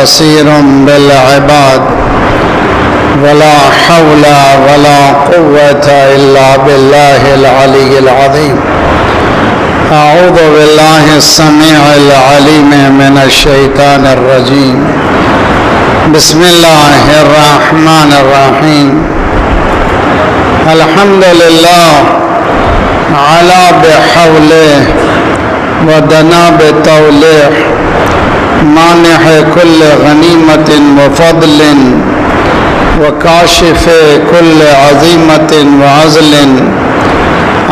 بصير بالعباد ولا حول ولا قوة إلا بالله العلي العظيم. أعوذ بالله السميع العليم من الشيطان الرجيم. بسم الله الرحمن الرحيم. الحمد لله على بحوله ودنا بطوله مانح كل غنيمة وفضل وكاشف كل عظيمة وعزل.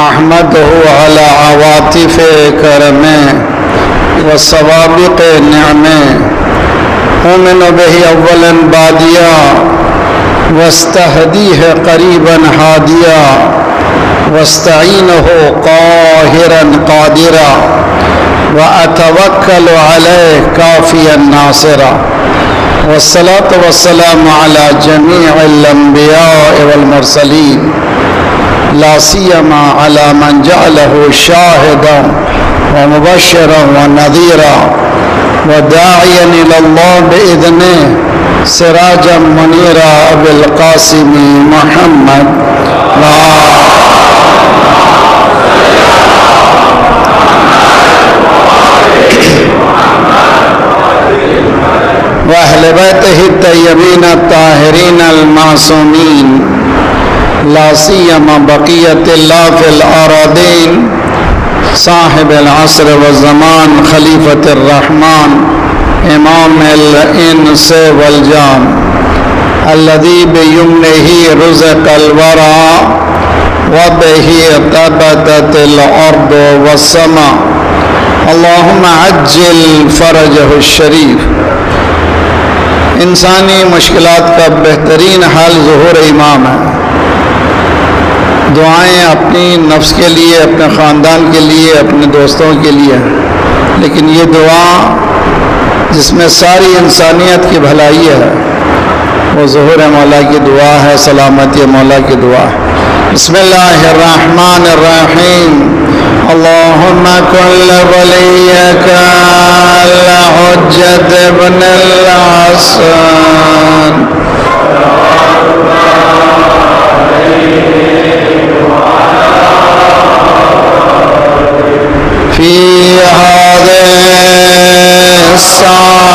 أحمده على عواطف كرمه وسوابق نعمه. أؤمن به أولا باديا واستهديه قريبا هاديا واستعينه قاهرا قادرا وأتوكل عليه كافيا ناصرا. والصلاة والسلام على جميع الأنبياء والمرسلين لا سيما على من جعله شاهدا ومبشرا ونذيرا وداعيا إلى الله بإذنه سراجا منيرا أبي القاسم محمد وأهل بيته الطيبين الطاهرين المعصومين لا سيما بقية الله في الأراضين صاحب العصر والزمان خليفة الرحمن إمام الإنس والجان الذي بيمنه رزق الورى وبه ثبتت الأرض والسماء. اللهم عجل فرجه الشريف. انسانی مشکلات کا بہترین حل ظہور امام ہے. دعائیں اپنی نفس کے لیے، اپنے خاندان کے لیے، اپنے دوستوں کے لیے، لیکن یہ دعا جس میں ساری انسانیت کی بھلائی ہے وہ ظہور مولا کی دعا ہے، سلامتی مولا کی دعا ہے. بسم اللہ الرحمن الرحیم. اللہم کل ولیک الحجت ابن الحسن فی هذه الساعة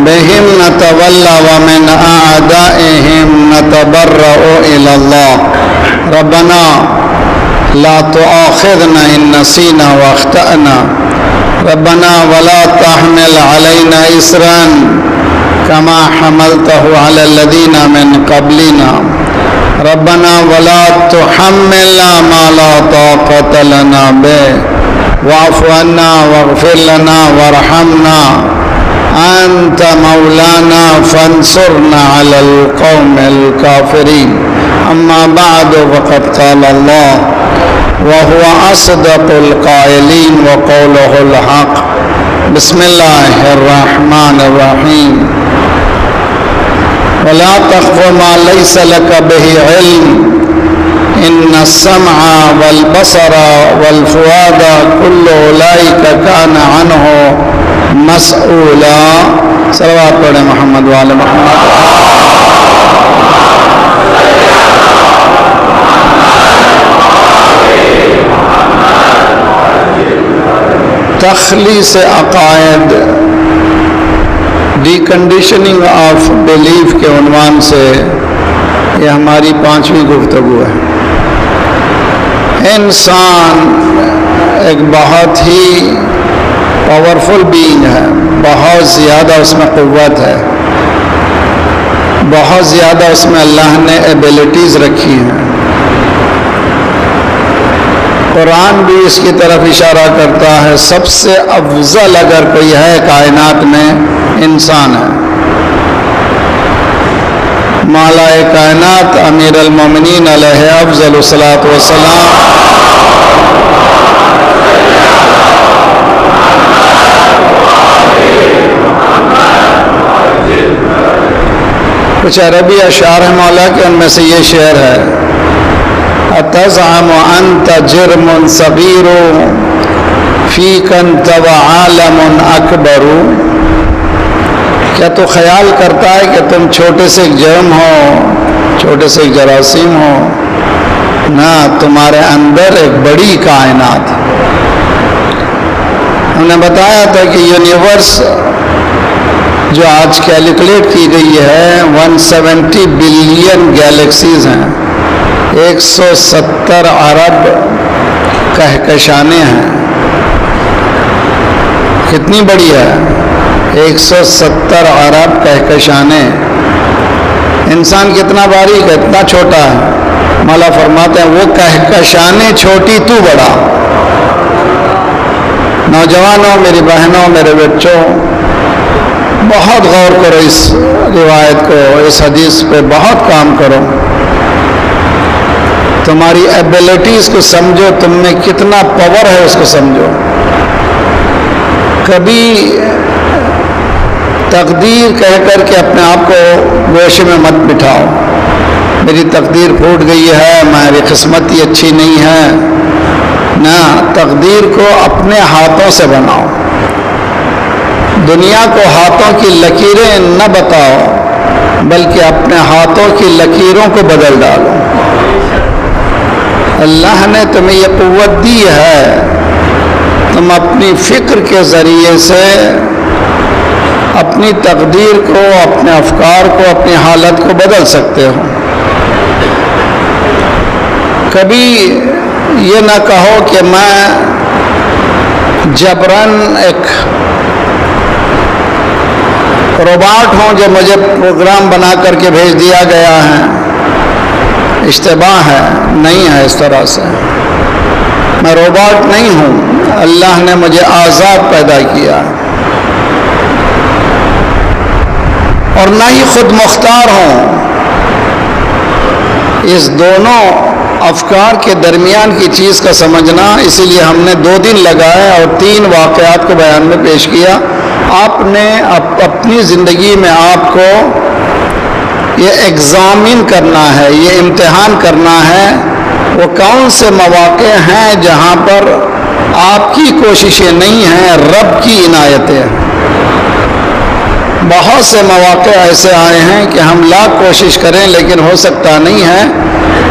بهم نتولى ومن أعدائهم نتبرأ إلى الله. ربنا لا تؤاخذنا إن نسينا واخطأنا. ربنا ولا تحمل علينا إصرا كما حملته على الذين من قبلنا. ربنا ولا تحملنا ما لا طاقة لنا به واعف عنا واغفر لنا وارحمنا أنت مولانا فانصرنا على القوم الكافرين. أما بعد فقد قال الله وهو أصدق القائلين وقوله الحق. بسم الله الرحمن الرحيم. ولا تخف ما ليس لك به علم إن السمع والبصر والفؤاد كل أولئك كان عنه مسئولا. صلوات پڑھیں محمد وآل محمد. تخلیص عقائد، ڈی کنڈیشننگ آف بلیف کے عنوان سے یہ ہماری 5ویں گفتگو ہے. انسان ایک بہت ہی پاورفل بینگ ہے، بہت زیادہ اس میں قوت ہے، بہت زیادہ اس میں اللہ نے ایبیلٹیز رکھی ہیں۔ قرآن بھی اس کی طرف اشارہ کرتا ہے، سب سے افضل اگر کوئی ہے کائنات میں انسان ہے۔ مولا کائنات امیر المومنین علیہ افضل الصلاۃ والسلام کچھ عربی اشعار ہیں مولا کے، ان میں سے یہ شعر ہے: اتزعم انت جرم صغیر فیک انت وعالم اکبر، کیا تو خیال کرتا ہے کہ تم چھوٹے سے ایک جرم ہو، چھوٹے سے ایک جراثیم ہو؟ نہ، تمہارے اندر ایک بڑی کائنات۔ ہم نے بتایا تھا کہ یونیورس جو آج کیلکولیٹ کی گئی ہے 170 بلین گیلیکسیز ہیں، 170 ارب کہکشانیں ہیں۔ کتنی بڑی ہے؟ 170 ارب کہکشانیں۔ انسان کتنا باریک ہے، اتنا چھوٹا ہے۔ مولا فرماتے ہیں وہ کہکشانیں چھوٹی تو بڑا۔ نوجوانوں، میری بہنوں، میرے بچوں، بہت غور کرو اس روایت کو، اس حدیث پہ بہت کام کرو۔ تمہاری ایبیلٹیز کو سمجھو، تم میں کتنا پاور ہے اس کو سمجھو۔ کبھی تقدیر کہہ کر کے اپنے آپ کو گوشے میں مت بٹھاؤ، میری تقدیر پھوٹ گئی ہے، میری قسمت ہی اچھی نہیں ہے۔ نہ، تقدیر کو اپنے ہاتھوں سے بناؤ۔ دنیا کو ہاتھوں کی لکیریں نہ بتاؤ، بلکہ اپنے ہاتھوں کی لکیروں کو بدل ڈالو۔ اللہ نے تمہیں یہ قوت دی ہے، تم اپنی فکر کے ذریعے سے اپنی تقدیر کو، اپنے افکار کو، اپنی حالت کو بدل سکتے ہو۔ کبھی یہ نہ کہو کہ میں جبراً ایک روباٹ ہوں جو مجھے پروگرام بنا کر کے بھیج دیا گیا ہے۔ اشتباہ ہے، نہیں ہے اس طرح سے۔ میں روباٹ نہیں ہوں، اللہ نے مجھے آزاد پیدا کیا، اور نہ ہی خود مختار ہوں۔ اس دونوں افکار کے درمیان کی چیز کا سمجھنا، اسی لیے ہم نے 2 دن لگائے اور 3 واقعات کو بیان میں پیش کیا۔ آپ نے اپنی زندگی میں آپ کو یہ ایگزامن کرنا ہے، یہ امتحان کرنا ہے، وہ کون سے مواقع ہیں جہاں پر آپ کی کوششیں نہیں ہیں، رب کی عنایتیں۔ بہت سے مواقع ایسے آئے ہیں کہ ہم لاکھ کوشش کریں لیکن ہو سکتا نہیں ہے،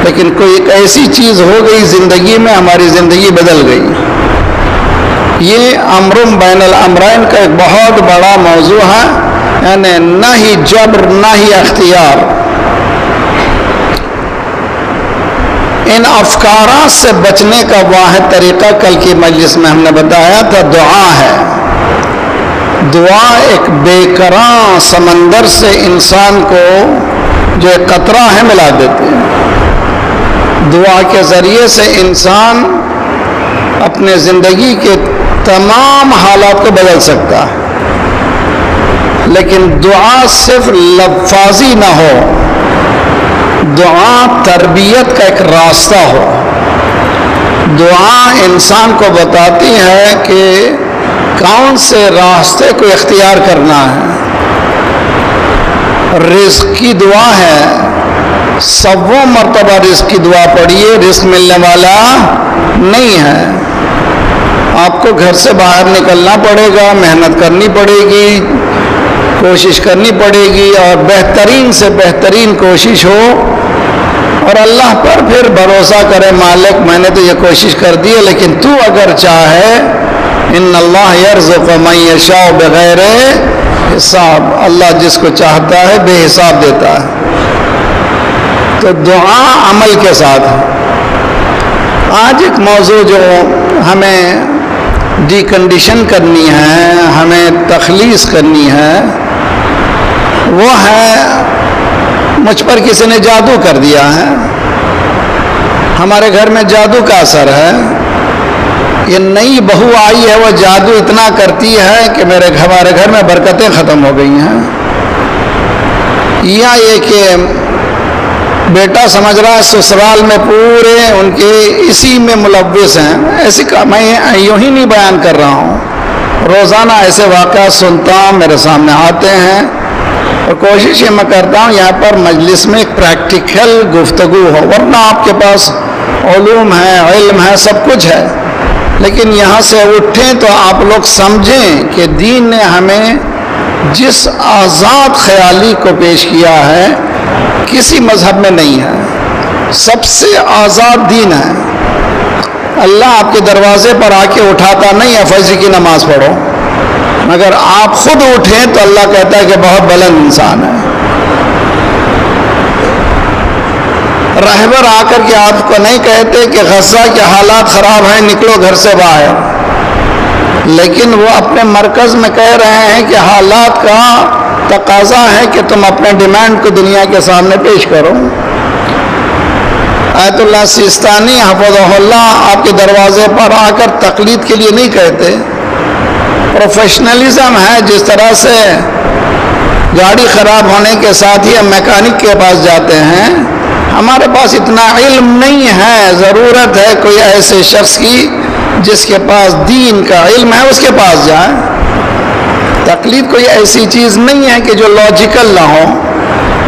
لیکن کوئی ایک ایسی چیز ہو گئی زندگی میں، ہماری زندگی بدل گئی۔ یہ امر بین الامرین کا ایک بہت بڑا موضوع ہے، یعنی نہ ہی جبر نہ ہی اختیار۔ ان افکارات سے بچنے کا واحد طریقہ کل کی مجلس میں ہم نے بتایا تھا، دعا ہے۔ دعا ایک بے کراں سمندر سے انسان کو جو ایک قطرہ ہے ملا دیتی ہے۔ دعا کے ذریعے سے انسان اپنے زندگی کے تمام حالات کو بدل سکتا ہے، لیکن دعا صرف لفاظی نہ ہو، دعا تربیت کا ایک راستہ ہو۔ دعا انسان کو بتاتی ہے کہ کون سے راستے کو اختیار کرنا ہے۔ رزق کی دعا ہے، 100 مرتبہ رزق کی دعا پڑھیے، رزق ملنے والا نہیں ہے۔ آپ کو گھر سے باہر نکلنا پڑے گا، محنت کرنی پڑے گی، کوشش کرنی پڑے گی، اور بہترین سے بہترین کوشش ہو، اور اللہ پر پھر بھروسہ کرے، مالک میں نے تو یہ کوشش کر دی ہے، لیکن تو اگر چاہے، ان اللہ یرزق من یشاء بغیر حساب، اللہ جس کو چاہتا ہے بے حساب دیتا ہے۔ تو دعا عمل کے ساتھ ہے۔ آج ایک موضوع جو ہمیں ڈیکنڈیشن کرنی ہے، ہمیں تخلیص کرنی ہے، وہ ہے مجھ پر کسی نے جادو کر دیا ہے، ہمارے گھر میں جادو کا اثر ہے، یہ نئی بہو آئی ہے، وہ جادو اتنا کرتی ہے کہ ہمارے گھر میں برکتیں ختم ہو گئی ہیں، یا یہ کہ بیٹا سمجھ رہا ہے سسرال میں پورے ان کے اسی میں ملوث ہیں. ایسی میں یوں ہی نہیں بیان کر رہا ہوں، روزانہ ایسے واقعات سنتا ہوں، میرے سامنے آتے ہیں، اور کوشش یہ میں کرتا ہوں یہاں پر مجلس میں ایک پریکٹیکل گفتگو ہو، ورنہ آپ کے پاس علوم ہے، علم ہے، سب کچھ ہے، لیکن یہاں سے اٹھیں تو آپ لوگ سمجھیں کہ دین نے ہمیں جس آزاد خیالی کو پیش کیا ہے کسی مذہب میں نہیں ہے، سب سے آزاد دین ہے. اللہ آپ کے دروازے پر آ کے اٹھاتا نہیں ہے فجر کی نماز پڑھو، مگر آپ خود اٹھیں تو اللہ کہتا ہے کہ بہت بلند انسان ہے. رہبر آ کر کے آپ کو نہیں کہتے کہ غزہ کے حالات خراب ہیں، نکلو گھر سے باہر، لیکن وہ اپنے مرکز میں کہہ رہے ہیں کہ حالات کا تقاضا ہے کہ تم اپنے ڈیمانڈ کو دنیا کے سامنے پیش کرو. آیت اللہ سیستانی حفظہ اللہ آپ کے دروازے پر آ کر تقلید کے لیے نہیں کہتے، پروفیشنلزم ہے. جس طرح سے گاڑی خراب ہونے کے ساتھ ہی ہم میکینک کے پاس جاتے ہیں، ہمارے پاس اتنا علم نہیں ہے، ضرورت ہے کوئی ایسے شخص کی جس کے پاس دین کا علم ہے، اس کے پاس جائیں. تقلید کوئی ایسی چیز نہیں ہے کہ جو لاجیکل نہ ہو،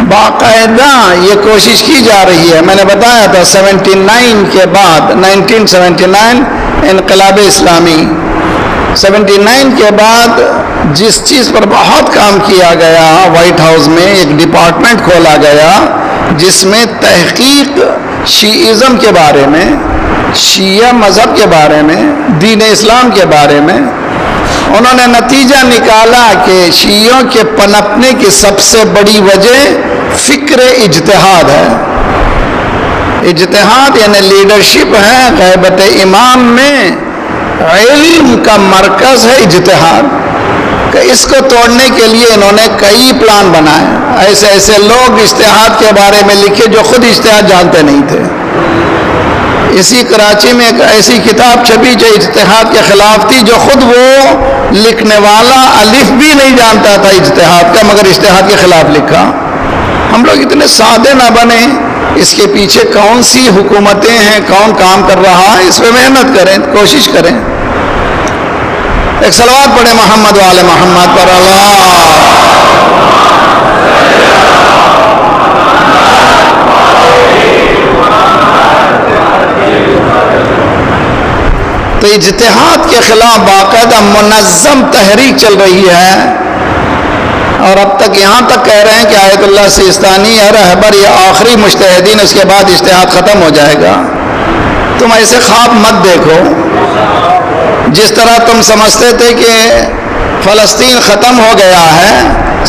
باقاعدہ یہ کوشش کی جا رہی ہے. میں نے بتایا تھا 79 کے بعد 1979 انقلاب اسلامی، 79 کے بعد جس چیز پر بہت کام کیا گیا، وائٹ ہاؤس میں ایک ڈپارٹمنٹ کھولا گیا جس میں تحقیق شیعزم کے بارے میں، شیعہ مذہب کے بارے میں، دین اسلام کے بارے میں، انہوں نے نتیجہ نکالا کہ شیعوں کے پنپنے کی سب سے بڑی وجہ فکر اجتہاد ہے. اجتہاد یعنی لیڈرشپ ہے. غیبت امام میں علم کا مرکز ہے اجتہاد، کہ اس کو توڑنے کے لیے انہوں نے کئی پلان بنائے. ایسے ایسے لوگ اجتہاد کے بارے میں لکھے جو خود اجتہاد جانتے نہیں تھے. اسی کراچی میں ایک ایسی کتاب چھپی جو اجتہاد کے خلاف تھی، جو خود وہ لکھنے والا الف بھی نہیں جانتا تھا اجتہاد کا، مگر اجتہاد کے خلاف لکھا. ہم لوگ اتنے سادے نہ بنے. اس کے پیچھے کون سی حکومتیں ہیں، کون کام کر رہا ہے، اس پہ محنت کریں، کوشش کریں. ایک صلوات پڑھیں محمد وآل محمد پر. تو اجتہاد کے خلاف باقاعدہ منظم تحریک چل رہی ہے، اور اب تک یہاں تک کہہ رہے ہیں کہ آیت اللہ سیستانی ہے رہبر، یہ آخری مجتہدین، اس کے بعد اجتہاد ختم ہو جائے گا. تم ایسے خواب مت دیکھو. جس طرح تم سمجھتے تھے کہ فلسطین ختم ہو گیا ہے،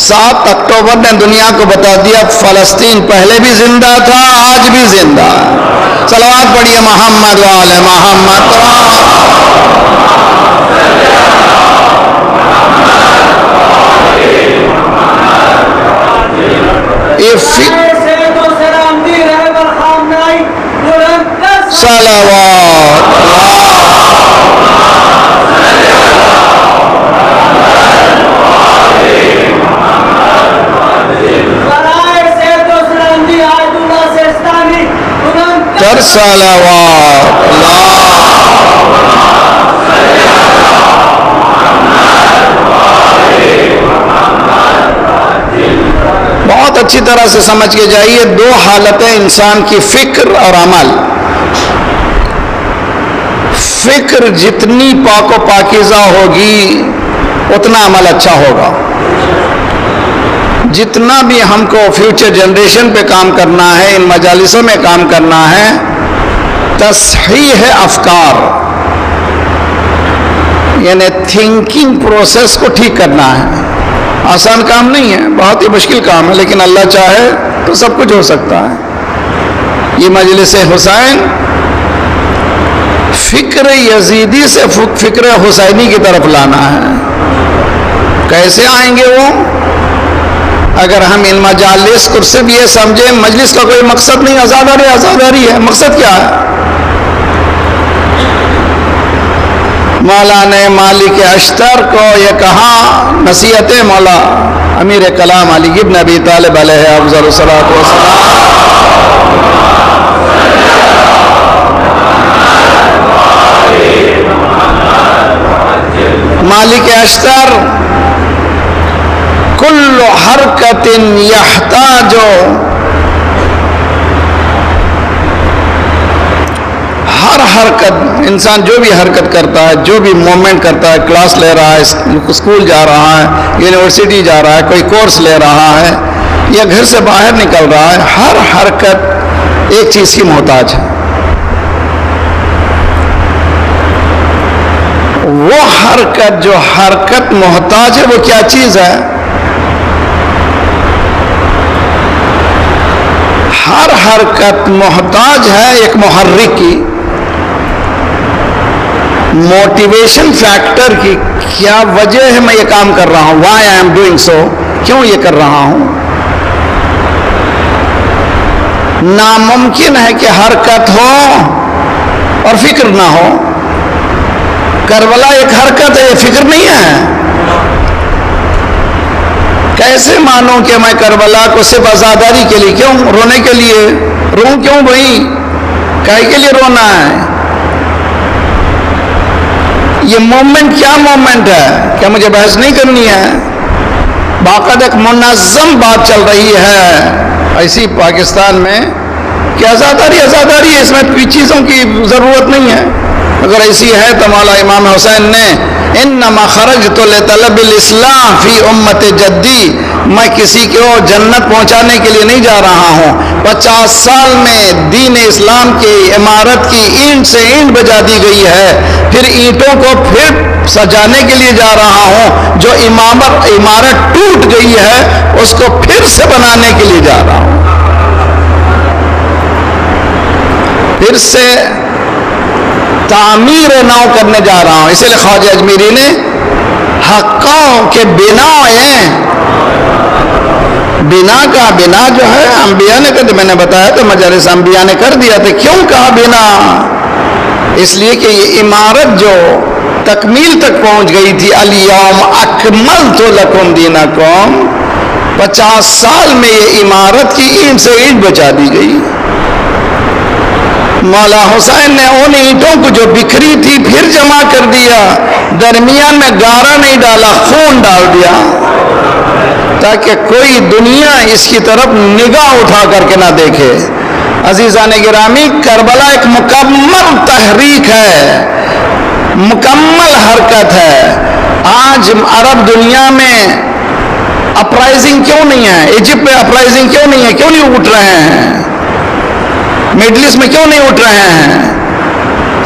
7 اکتوبر نے دنیا کو بتا دیا فلسطین پہلے بھی زندہ تھا، آج بھی زندہ. صلوات پڑھیے محمد وآل محمد. بہت اچھی طرح سے سمجھ کے جائیے. 2 حالتیں انسان کی، فکر اور عمل. فکر جتنی پاک و پاکیزہ ہوگی اتنا عمل اچھا ہوگا. جتنا بھی ہم کو فیوچر جنریشن پہ کام کرنا ہے، ان مجالسوں میں کام کرنا ہے، تصحیح افکار یعنی تھنکنگ پروسیس کو ٹھیک کرنا ہے. آسان کام نہیں ہے، بہت ہی مشکل کام ہے، لیکن اللہ چاہے تو سب کچھ ہو سکتا ہے. یہ مجلس حسین فکر یزیدی سے فکر حسینی کی طرف لانا ہے. کیسے آئیں گے وہ؟ اگر ہم ان مجالس کو صرف یہ سمجھیں مجلس کا کوئی مقصد نہیں، آزاداری آزاداری ہے، مقصد کیا ہے؟ مولا نے مالک اشتر کو یہ کہا، نصیحت مولا امیر کلام علی ابن ابی طالب علیہ افضل الصلاۃ والسلام، مالک اشتر کل حرکت یحتاج، ہر حرکت، انسان جو بھی حرکت کرتا ہے، جو بھی موومنٹ کرتا ہے، کلاس لے رہا ہے، اسکول جا رہا ہے، یونیورسٹی جا رہا ہے، کوئی کورس لے رہا ہے یا گھر سے باہر نکل رہا ہے، ہر حرکت ایک چیز کی محتاج ہے. وہ حرکت جو حرکت محتاج ہے وہ کیا چیز ہے؟ ہر حرکت محتاج ہے ایک محرک کی، موٹیویشن فیکٹر کی. کیا وجہ ہے میں یہ کام کر رہا ہوں؟ Why I am doing so, کیوں یہ کر رہا ہوں؟ ناممکن ہے کہ حرکت ہو اور فکر نہ ہو. کربلا ایک حرکت ہے، یہ فکر نہیں ہے. کیسے مانوں کہ میں کربلا کو صرف آزاداری کے لیے، کیوں رونے کے لیے روں؟ کیوں بھائی؟ کاہے کے لیے رونا ہے؟ یہ مومنٹ کیا مومنٹ ہے؟ کیا مجھے بحث نہیں کرنی ہے؟ باقاعدہ ایک منظم بات چل رہی ہے ایسی پاکستان میں کہ آزاداری آزاداری ہے، اس میں چیزوں کی ضرورت نہیں ہے. اگر ایسی ہے تو مولا امام حسین نے انما خرجت لطلب الاسلام فی امت جدی، میں کسی کو جنت پہنچانے کے لیے نہیں جا رہا ہوں. 50 سال میں دین اسلام کی عمارت کی اینٹ سے اینٹ بجا دی گئی ہے، پھر اینٹوں کو پھر سجانے کے لیے جا رہا ہوں. جو عمارت ٹوٹ گئی ہے اس کو پھر سے بنانے کے لیے جا رہا ہوں، پھر سے تعمیر نو کرنے جا رہا ہوں. اسی لیے خواجہ اجمیری نے حقوں کے بنا ہیں، بنا کا بنا جو ہے انبیاء نے کہا، میں نے بتایا تو مجالس انبیاء نے کر دیا تھا. کیوں کہا بنا؟ اس لیے کہ یہ عمارت جو تکمیل تک پہنچ گئی تھی، الیوم اکملت لکم دینکم، 50 سال میں یہ عمارت کی اینٹ سے اینٹ بچا دی گئی. مولا حسین نے ان اینٹوں کو جو بکھری تھی پھر جمع کر دیا، درمیان میں گارا نہیں ڈالا، خون ڈال دیا تاکہ کوئی دنیا اس کی طرف نگاہ اٹھا کر کے نہ دیکھے. عزیزان گرامی، کربلا ایک مکمل تحریک ہے، مکمل حرکت ہے. آج عرب دنیا میں اپرائزنگ کیوں نہیں ہے؟ ایجپٹ میں اپرائزنگ کیوں نہیں ہے؟ کیوں نہیں اٹھ رہے ہیں؟ مڈل ایسٹ میں کیوں نہیں اٹھ رہے ہیں؟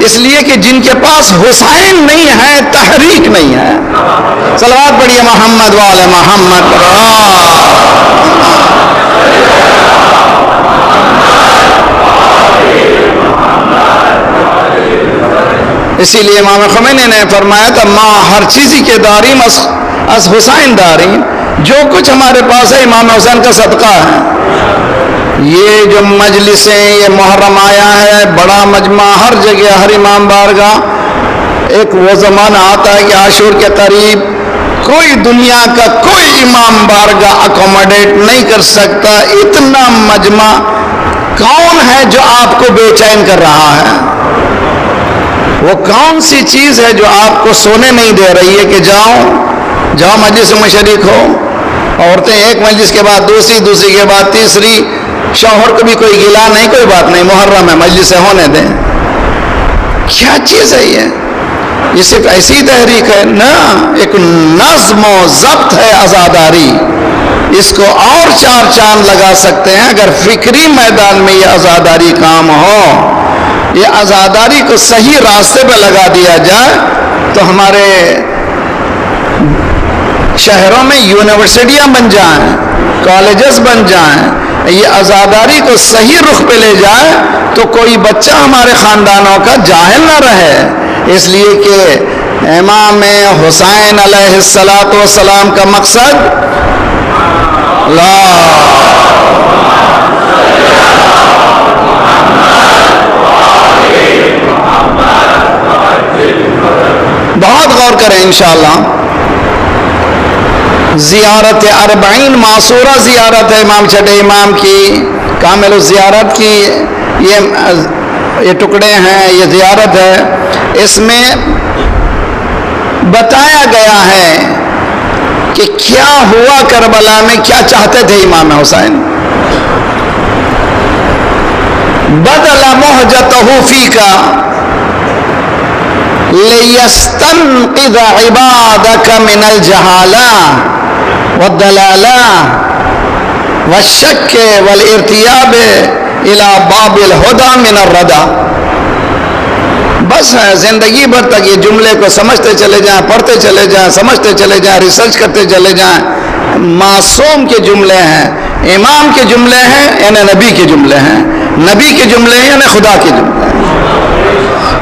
اس لیے کہ جن کے پاس حسین نہیں ہے، تحریک نہیں ہے. صلوات پڑھیے محمد وعلی محمد. اسی لیے امام خمینی نے فرمایا تھا، ماں ہر چیزی کے داریم از حسین داریم، جو کچھ ہمارے پاس ہے امام حسین کا صدقہ ہے. یہ جو مجلسیں، یہ محرم آیا ہے، بڑا مجمع ہر جگہ، ہر امام بارگاہ. ایک وہ زمانہ آتا ہے کہ عاشور کے قریب کوئی دنیا کا کوئی امام بارگاہ اکوموڈیٹ نہیں کر سکتا. اتنا مجمع. کون ہے جو آپ کو بے چین کر رہا ہے؟ وہ کون سی چیز ہے جو آپ کو سونے نہیں دے رہی ہے کہ جاؤ مجلس میں شریک ہو؟ عورتیں ایک مجلس کے بعد دوسری کے بعد تیسری. شوہر کو بھی کوئی گلا نہیں، کوئی بات نہیں، محرم ہے، مجلس ہونے دیں. کیا چیز ہے یہ صرف ایسی تحریک ہے؟ نہ، ایک نظم و ضبط ہے آزاداری. اس کو اور 4 چاند لگا سکتے ہیں اگر فکری میدان میں یہ آزاداری کام ہو. یہ آزاداری کو صحیح راستے پہ لگا دیا جائے تو ہمارے شہروں میں یونیورسٹیاں بن جائیں، کالجز بن جائیں، یہ عزاداری کو صحیح رخ پہ لے جائے تو کوئی بچہ ہمارے خاندانوں کا جاہل نہ رہے. اس لیے کہ امام حسین علیہ السلام کا مقصد بہت غور کریں انشاءاللہ. زیارت اربعین معصورہ زیارت ہے امام چھٹے امام کی، کامل الزیارت کی یہ ٹکڑے ہیں، یہ زیارت ہے. اس میں بتایا گیا ہے کہ کیا ہوا کربلا میں، کیا چاہتے تھے امام حسین. بدل مہجتہ فیکا لِيَسْتَنْقِذَ عِبَادَكَ مِنَ الْجَهَالَةِ وَالدَّلَالَةِ وَالشَّكِّ وَالْإِرْتِيَابِ إِلَى بَابِ الْهُدَى مِنَ الرَّدَى. بس ہے زندگی بھر تک یہ جملے کو سمجھتے چلے جائیں، پڑھتے چلے جائیں، سمجھتے چلے جائیں، ریسرچ کرتے چلے جائیں. معصوم کے جملے ہیں، امام کے جملے ہیں، یعنی نبی کے جملے ہیں، نبی کے جملے ہیں یعنی خدا کے جملے ہیں.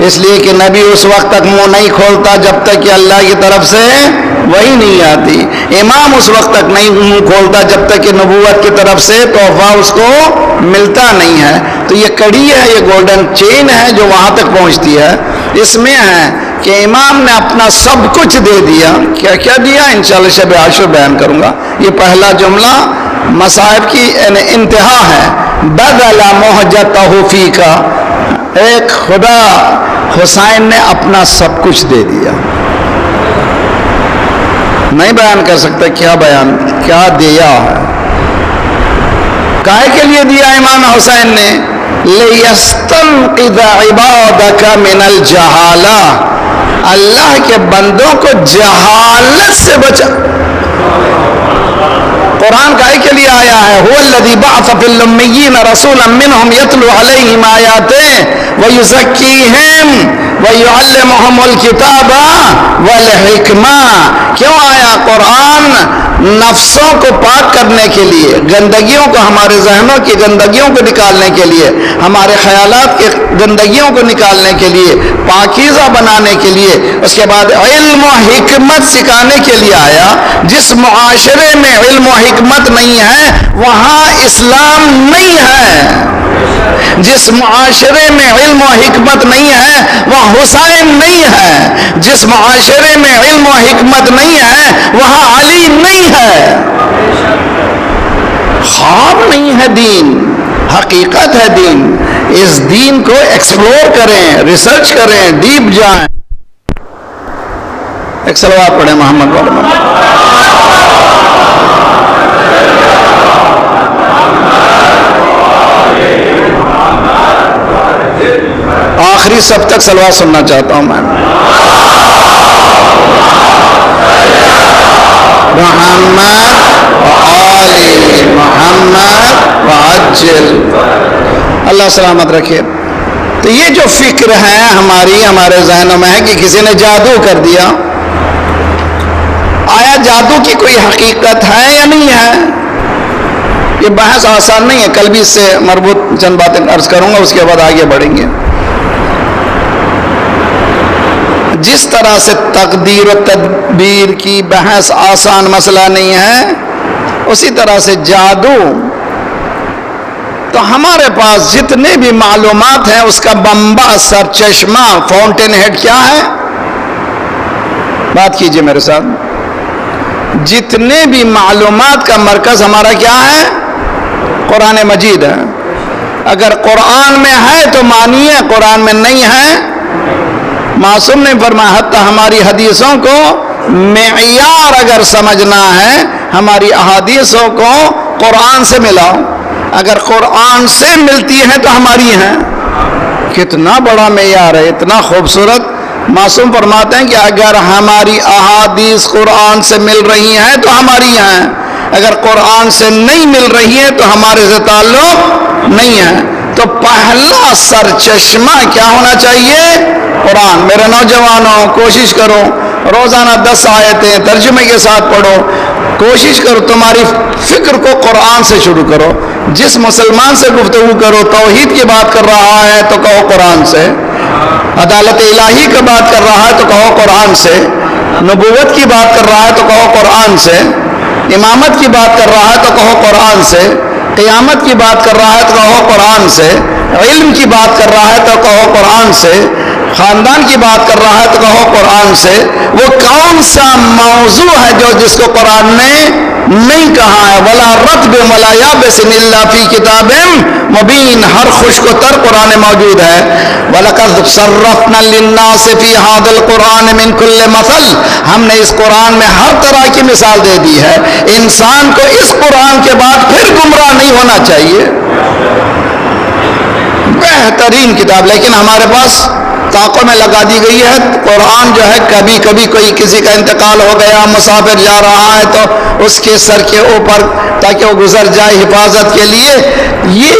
اس لیے کہ نبی اس وقت تک منہ نہیں کھولتا جب تک کہ اللہ کی طرف سے وہی نہیں آتی. امام اس وقت تک نہیں منہ کھولتا جب تک کہ نبوت کی طرف سے تحفہ اس کو ملتا نہیں ہے. تو یہ کڑی ہے، یہ گولڈن چین ہے جو وہاں تک پہنچتی ہے. اس میں ہے کہ امام نے اپنا سب کچھ دے دیا. کیا کیا دیا انشاءاللہ شب عاشور بیان کروں گا. یہ پہلا جملہ مصائب کی انتہا ہے. بدل مہجتہ فیکا، ایک خدا حسین نے اپنا سب کچھ دے دیا. نہیں بیان کر سکتا کیا دیا ہے. کائے کے لیے دیا امام حسین نے؟ لِيَسْتَنْقِذَ عِبَادَكَ مِنَ الْجَهَالَةِ، اللہ کے بندوں کو جہالت سے بچا. قرآن کائے کے لیے آیا ہے؟ هُوَ الَّذِي بَعَثَ فِي الْأُمِّيِّينَ رَسُولًا مِّنْهُمْ يَتْلُو عَلَيْهِمْ آيَاتِهِ وَيُزَكِّيهِمْ وَيُعَلِّمُهُمُ الْكِتَابَ وَالْحِكْمَةَ. کیوں آیا قرآن؟ نفسوں کو پاک کرنے کے لیے، گندگیوں کو، ہمارے ذہنوں کی گندگیوں کو نکالنے کے لیے، ہمارے خیالات کی گندگیوں کو نکالنے کے لیے، پاکیزہ بنانے کے لیے. اس کے بعد علم و حکمت سکھانے کے لیے آیا. جس معاشرے میں علم و حکمت نہیں ہے وہاں اسلام نہیں ہے. جس معاشرے میں علم و حکمت نہیں ہے وہاں حسین نہیں ہے. جس معاشرے میں علم و حکمت نہیں ہے وہاں علی نہیں ہے. خواب نہیں ہے دین، حقیقت ہے دین. اس دین کو ایکسپلور کریں، ریسرچ کریں، ڈیپ جائیں. ایک صلوات پڑھیں محمد والے آخری سب تک صلوات سننا چاہتا ہوں میں. محمد وآل محمد وعجل. اللہ سلامت رکھے. تو یہ جو فکر ہے ہمارے ذہنوں میں ہے کہ کسی نے جادو کر دیا. آیا جادو کی کوئی حقیقت ہے یا نہیں ہے؟ یہ بحث آسان نہیں ہے. کل بھی اس سے مربوط چند باتیں عرض کروں گا، اس کے بعد آگے بڑھیں گے. جس طرح سے تقدیر و تدبیر کی بحث آسان مسئلہ نہیں ہے، اسی طرح سے جادو. تو ہمارے پاس جتنے بھی معلومات ہیں اس کا بمبا، سر چشمہ، فاؤنٹین ہیڈ کیا ہے؟ بات کیجئے میرے ساتھ. جتنے بھی معلومات کا مرکز ہمارا کیا ہے؟ قرآن مجید ہے. اگر قرآن میں ہے تو مانیے، قرآن میں نہیں ہے. معصوم نے فرمایا حتی ہماری حدیثوں کو معیار اگر سمجھنا ہے، ہماری احادیثوں کو قرآن سے ملاؤ. اگر قرآن سے ملتی ہیں تو ہماری ہیں. کتنا بڑا معیار ہے، اتنا خوبصورت. معصوم فرماتے ہیں کہ اگر ہماری احادیث قرآن سے مل رہی ہیں تو ہماری ہیں، اگر قرآن سے نہیں مل رہی ہے تو ہمارے سے تعلق نہیں ہے. تو پہلا سر چشمہ کیا ہونا چاہیے؟ قرآن. میرے نوجوانوں کوشش کرو روزانہ 10 آیتیں ترجمے کے ساتھ پڑھو. کوشش کرو تمہاری فکر کو قرآن سے شروع کرو. جس مسلمان سے گفتگو کرو توحید کی بات کر رہا ہے تو کہو قرآن سے, عدالت الہی کی بات کر رہا ہے تو کہو قرآن سے, نبوت کی بات کر رہا ہے تو کہو قرآن سے, امامت کی بات کر رہا ہے تو کہو قرآن سے, قیامت کی بات کر رہا ہے تو کہو قرآن سے, علم کی بات کر رہا ہے تو کہو قرآن سے, خاندان کی بات کر رہا ہے تو کہو قرآن سے. وہ کون سا موضوع ہے جو جس کو قرآن نے نہیں کہا ہے؟ ولا رطب ولا یابس الا فی کتاب مبین. ہر خشک و تر قرآن موجود ہے. وَلَقَدْ صَرَّفْنَا لِلنَّاسِ فِي هَذَا الْقُرْآنِ مِنْ كُلِّ مَثَلٍ. ہم نے اس قرآن میں ہر طرح کی مثال دے دی ہے. انسان کو اس قرآن کے بعد پھر گمراہ نہیں ہونا چاہیے. بہترین کتاب, لیکن ہمارے پاس طاقوں میں لگا دی گئی ہے. قرآن جو ہے کبھی کبھی کوئی کسی کا انتقال ہو گیا, مسافر جا رہا ہے تو اس کے سر کے اوپر تاکہ وہ گزر جائے حفاظت کے لیے. یہ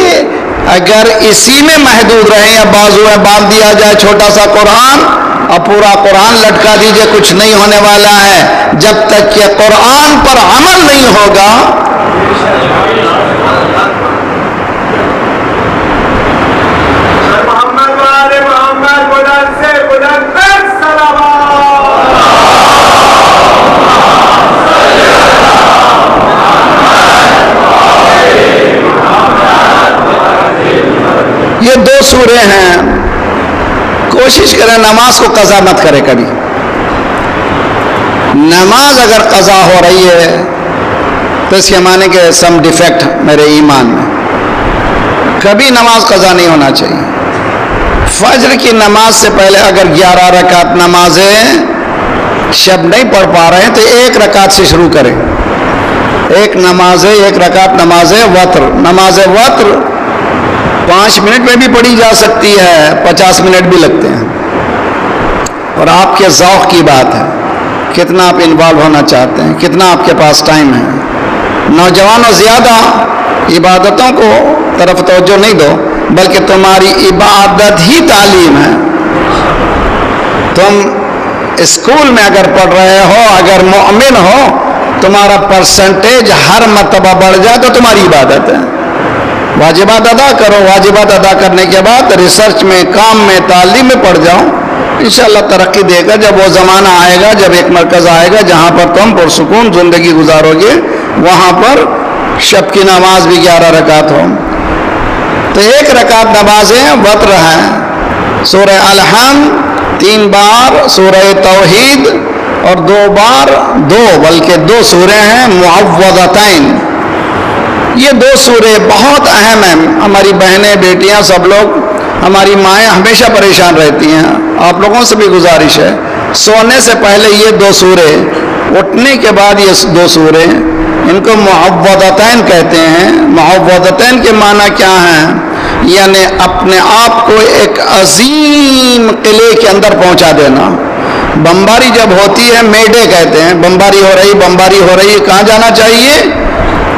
اگر اسی میں محدود رہے یا بازو میں باندھ دیا جائے چھوٹا سا قرآن اور پورا قرآن لٹکا دیجئے, کچھ نہیں ہونے والا ہے. جب تک کہ قرآن پر عمل نہیں ہوگا. یہ 2 سورے ہیں. کوشش کریں نماز کو قضا مت کرے کبھی. نماز اگر قضا ہو رہی ہے تو اس کے معنی کہ سم ڈیفیکٹ میرے ایمان میں. کبھی نماز قضا نہیں ہونا چاہیے. فجر کی نماز سے پہلے اگر 11 رکعت نمازیں شب نہیں پڑھ پا رہے ہیں تو 1 رکعت سے شروع کریں. 1 رکعت نماز وتر. نماز وتر 5 منٹ میں بھی پڑھی جا سکتی ہے, 50 منٹ بھی لگتے ہیں. اور آپ کے ذوق کی بات ہے, کتنا آپ انوالو ہونا چاہتے ہیں, کتنا آپ کے پاس ٹائم ہے. نوجوانوں زیادہ عبادتوں کو طرف توجہ نہیں دو, بلکہ تمہاری عبادت ہی تعلیم ہے. تم اسکول میں اگر پڑھ رہے ہو, اگر مومن ہو, تمہارا پرسنٹیج ہر مرتبہ بڑھ جائے تو تمہاری عبادت ہے. واجبات ادا کرو, واجبات ادا کرنے کے بعد ریسرچ میں, کام میں, تعلیم میں پڑ جاؤ. انشاءاللہ ترقی دے گا. جب وہ زمانہ آئے گا, جب ایک مرکز آئے گا جہاں پر تم پرسکون زندگی گزارو گے, وہاں پر شب کی نماز بھی 11 رکعت ہو. تو 1 رکعت نمازیں وتر ہیں. سورہ الحمد 3 بار, سورہ توحید اور 2 بار, بلکہ 2 سورے ہیں معوذتین. یہ 2 سورے بہت اہم ہیں. ہماری بہنیں, بیٹیاں, سب لوگ, ہماری مائیں ہمیشہ پریشان رہتی ہیں. آپ لوگوں سے بھی گزارش ہے, سونے سے پہلے یہ 2 سورے, اٹھنے کے بعد یہ 2 سورے, ان کو معوذتین کہتے ہیں. معوذتین کے معنی کیا ہیں؟ یعنی اپنے آپ کو ایک عظیم قلعے کے اندر پہنچا دینا. بمباری جب ہوتی ہے, میڈے کہتے ہیں, بمباری ہو رہی, کہاں جانا چاہیے؟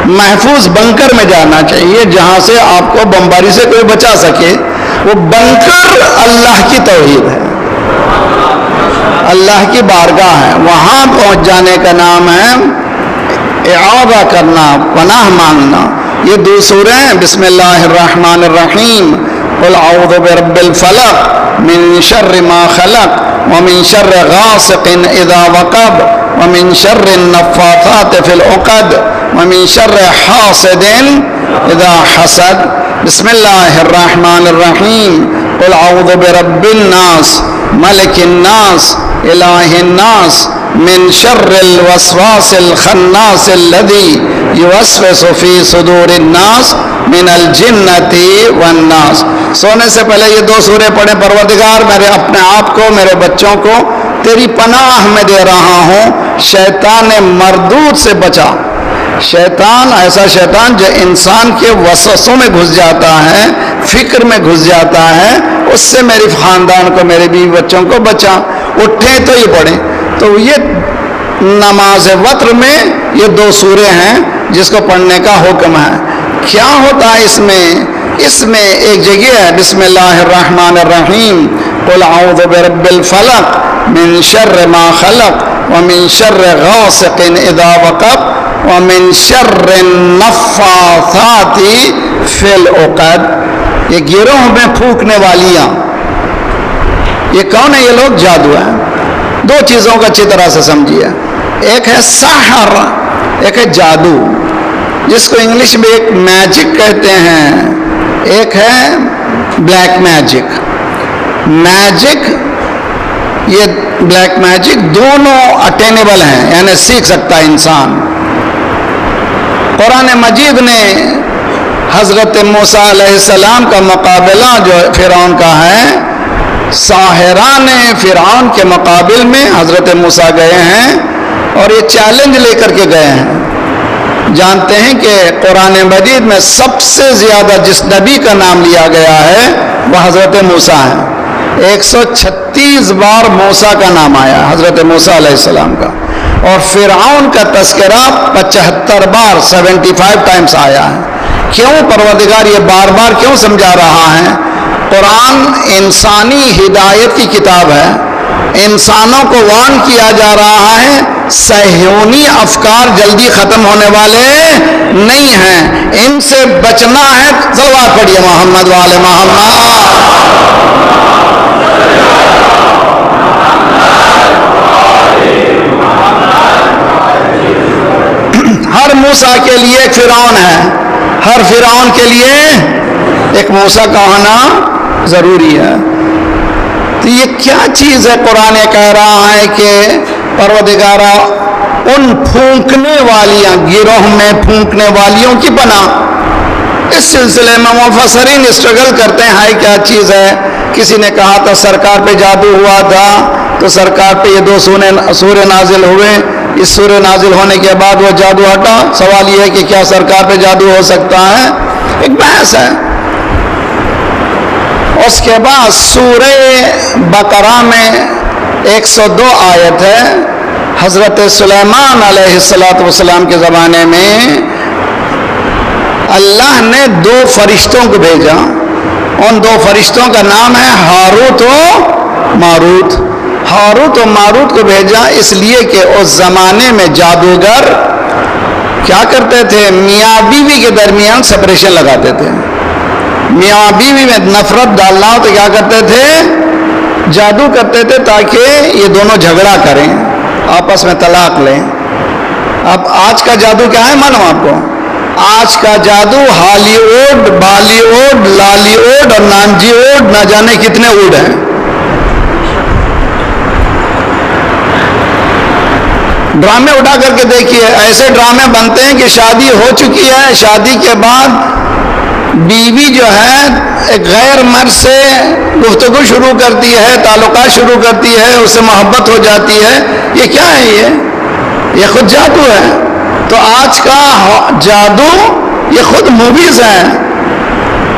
محفوظ بنکر میں جانا چاہیے, جہاں سے آپ کو بمباری سے کوئی بچا سکے. وہ بنکر اللہ کی توحید ہے, اللہ کی بارگاہ ہے. وہاں پہنچ جانے کا نام ہے اعاذہ کرنا, پناہ مانگنا. یہ 2 سورے ہیں. بسم اللہ الرحمن الرحیم. قل اعوذ برب الفلق من شر ما خلق ومن شر غاسق اذا وقب ومن شر النفاثات في العقد ومن شر حاسد اذا حسد. بسم اللہ الرحمن الرحیم. قل اعوذ برب الناس ملک الناس الہ الناس من شر الوسواس الخناس الذي يوسوس في صدور الناس من الجنة والناس. سونے سے پہلے یہ 2 سورے پڑھیں. پروردگار, میرے اپنے آپ کو, میرے بچوں کو تیری پناہ میں دے رہا ہوں, شیطان مردود سے بچا. شیطان ایسا شیطان جو انسان کے وسوسوں میں گھس جاتا ہے, فکر میں گھس جاتا ہے, اس سے میری خاندان کو, میرے بیوی بچوں کو بچا. اٹھیں تو یہ پڑھیں. تو یہ نماز وتر میں یہ 2 سورے ہیں جس کو پڑھنے کا حکم ہے. کیا ہوتا ہے اس میں؟ اس میں ایک جگہ ہے بسم اللہ الرحمن الرحیم. قل اعوذ برب الفلق من شر ما خلق ومن شر غاسق اذا وقب ومن شر النفاثات فی العقد، یہ گروہ میں پھونکنے والیاں، یہ کون ہے؟ یہ لوگ جادو ہیں۔ دو چیزوں کو اچھی طرح سے سمجھیے، ایک ہے سحر، ایک ہے جادو، جس کو انگلش میں ایک میجک کہتے ہیں، ایک ہے بلیک میجک۔ میجک، یہ بلیک میجک دونوں اٹینیبل ہیں، یعنی سیکھ سکتا ہے انسان۔ قرآن مجید نے حضرت موسیٰ علیہ السلام کا مقابلہ جو فرعون کا ہے، ساحران فرعون کے مقابل میں حضرت موسیٰ گئے ہیں اور یہ چیلنج لے کر کے گئے ہیں۔ جانتے ہیں کہ قرآن مجید میں سب سے زیادہ جس نبی کا نام لیا گیا ہے وہ حضرت موسیٰ ہیں۔ 136 بار موسیٰ کا نام آیا، حضرت موسیٰ علیہ السلام کا، اور فرعون کا تذکرہ 75 بار 75 ٹائمز آیا ہے۔ کیوں پروردگار یہ بار بار کیوں سمجھا رہا ہے؟ قرآن انسانی ہدایت کی کتاب ہے، انسانوں کو وارن کیا جا رہا ہے صہیونی افکار جلدی ختم ہونے والے نہیں ہیں، ان سے بچنا ہے۔ صلوات پڑھیے محمد والے محمد۔ ہر موسیٰ کے لیے ایک فرعون ہے، ہر فرعون کے لیے ایک موسیٰ کا ہونا ضروری ہے۔ تو یہ کیا چیز ہے؟ قرآن کہہ رہا ہے کہ پروردگارہ ان پھونکنے والیاں، گروہ میں پھونکنے والیوں کی پناہ۔ اس سلسلے میں مفسرین اسٹرگل کرتے ہیں ہائی کیا چیز ہے۔ کسی نے کہا تھا سرکار پہ جادو ہوا تھا تو سرکار پہ یہ 2 سورے نازل ہوئے، اس سورے نازل ہونے کے بعد وہ جادو ہٹا۔ سوال یہ ہے کہ کیا سرکار پہ جادو ہو سکتا ہے؟ ایک بحث ہے۔ اس کے بعد سورہ بقرہ میں 102 آیت ہے، حضرت سلیمان علیہ السلام کے زمانے میں اللہ نے 2 فرشتوں کو بھیجا، ان 2 فرشتوں کا نام ہے ہاروت و ماروت۔ ہاروت و ماروت کو بھیجا اس لیے کہ اس زمانے میں جادوگر کیا کرتے تھے؟ میاں بیوی کے درمیان سپریشن لگاتے تھے۔ میاں بیوی میں نفرت ڈالنا ہو تو کیا کرتے تھے؟ جادو کرتے تھے تاکہ یہ دونوں جھگڑا کریں، آپس میں طلاق لیں۔ اب آج کا جادو کیا ہے معلوم آپ کو؟ آج کا جادو Hollywood, Bollywood, Lollywood اور نانجی ووڈ، نہ جانے کتنے ووڈ ہیں۔ ڈرامے اٹھا کر کے دیکھیے، ایسے ڈرامے بنتے ہیں کہ شادی ہو چکی ہے، شادی کے بعد بیوی جو ہے ایک غیر مرد سے گفتگو شروع کرتی ہے، تعلقات شروع کرتی ہے، اس سے محبت ہو جاتی ہے۔ یہ کیا ہے؟ یہ خود جادو ہے۔ تو آج کا جادو یہ خود موویز ہیں،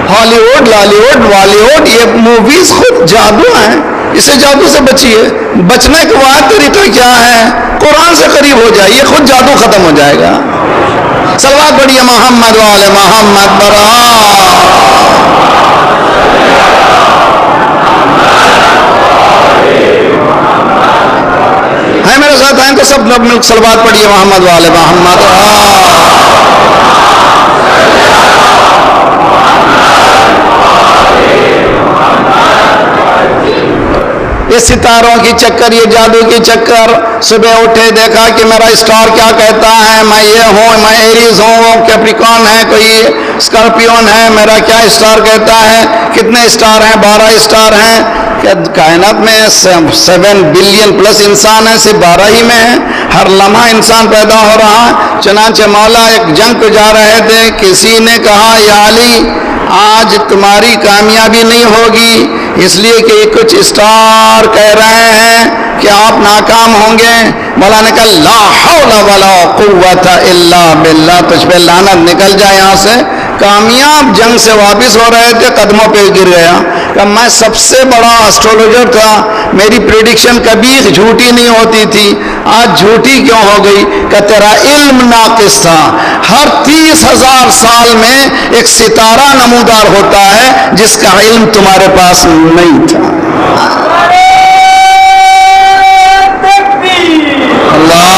ہالی ووڈ، لالی ووڈ، والی ووڈ، یہ موویز خود جادو ہیں۔ اسے جادو سے بچیے۔ بچنے کا واحد طریقہ کیا ہے؟ قرآن سے قریب ہو جائیے، خود جادو ختم ہو جائے گا۔ صلوات پڑھیے محمد والے محمد برا۔ ہے میرے ساتھ ہیں تو سب لوگ مل صلوات پڑھیے محمد والے محمد۔ یہ ستاروں کی چکر، یہ جادو کی چکر، صبح اٹھے دیکھا کہ میرا اسٹار کیا کہتا ہے، میں یہ ہوں، میں ایریز ہوں، وہ کیپریکون ہے، کوئی اسکارپیون ہے، میرا کیا اسٹار کہتا ہے، کتنے اسٹار ہیں؟ 12 اسٹار ہیں۔ کہ کائنات میں 7 بلین پلس انسان ہیں، صرف 12 ہی میں ہیں، ہر لمحہ انسان پیدا ہو رہا ہے۔ چنانچہ مولا ایک جنگ پہ جا رہے تھے، کسی نے کہا یا علی آج تمہاری کامیابی نہیں ہوگی، اس لیے کہ کچھ اسٹار کہہ رہے ہیں کہ آپ ناکام ہوں گے۔ مولا نے کہا لا حول ولا قوت الا باللہ، تجھ پہ لعنت، نکل جائے یہاں سے۔ کامیاب جنگ سے واپس ہو رہے تھے، قدموں پہ گر گیا کہ میں سب سے بڑا اسٹرولوجر تھا، میری پریڈکشن کبھی جھوٹی نہیں ہوتی تھی، آج جھوٹی کیوں ہو گئی؟ کہ تیرا علم ناقص تھا۔ ہر 30,000 سال میں ایک ستارہ نمودار ہوتا ہے جس کا علم تمہارے پاس نہیں تھا۔ اللہ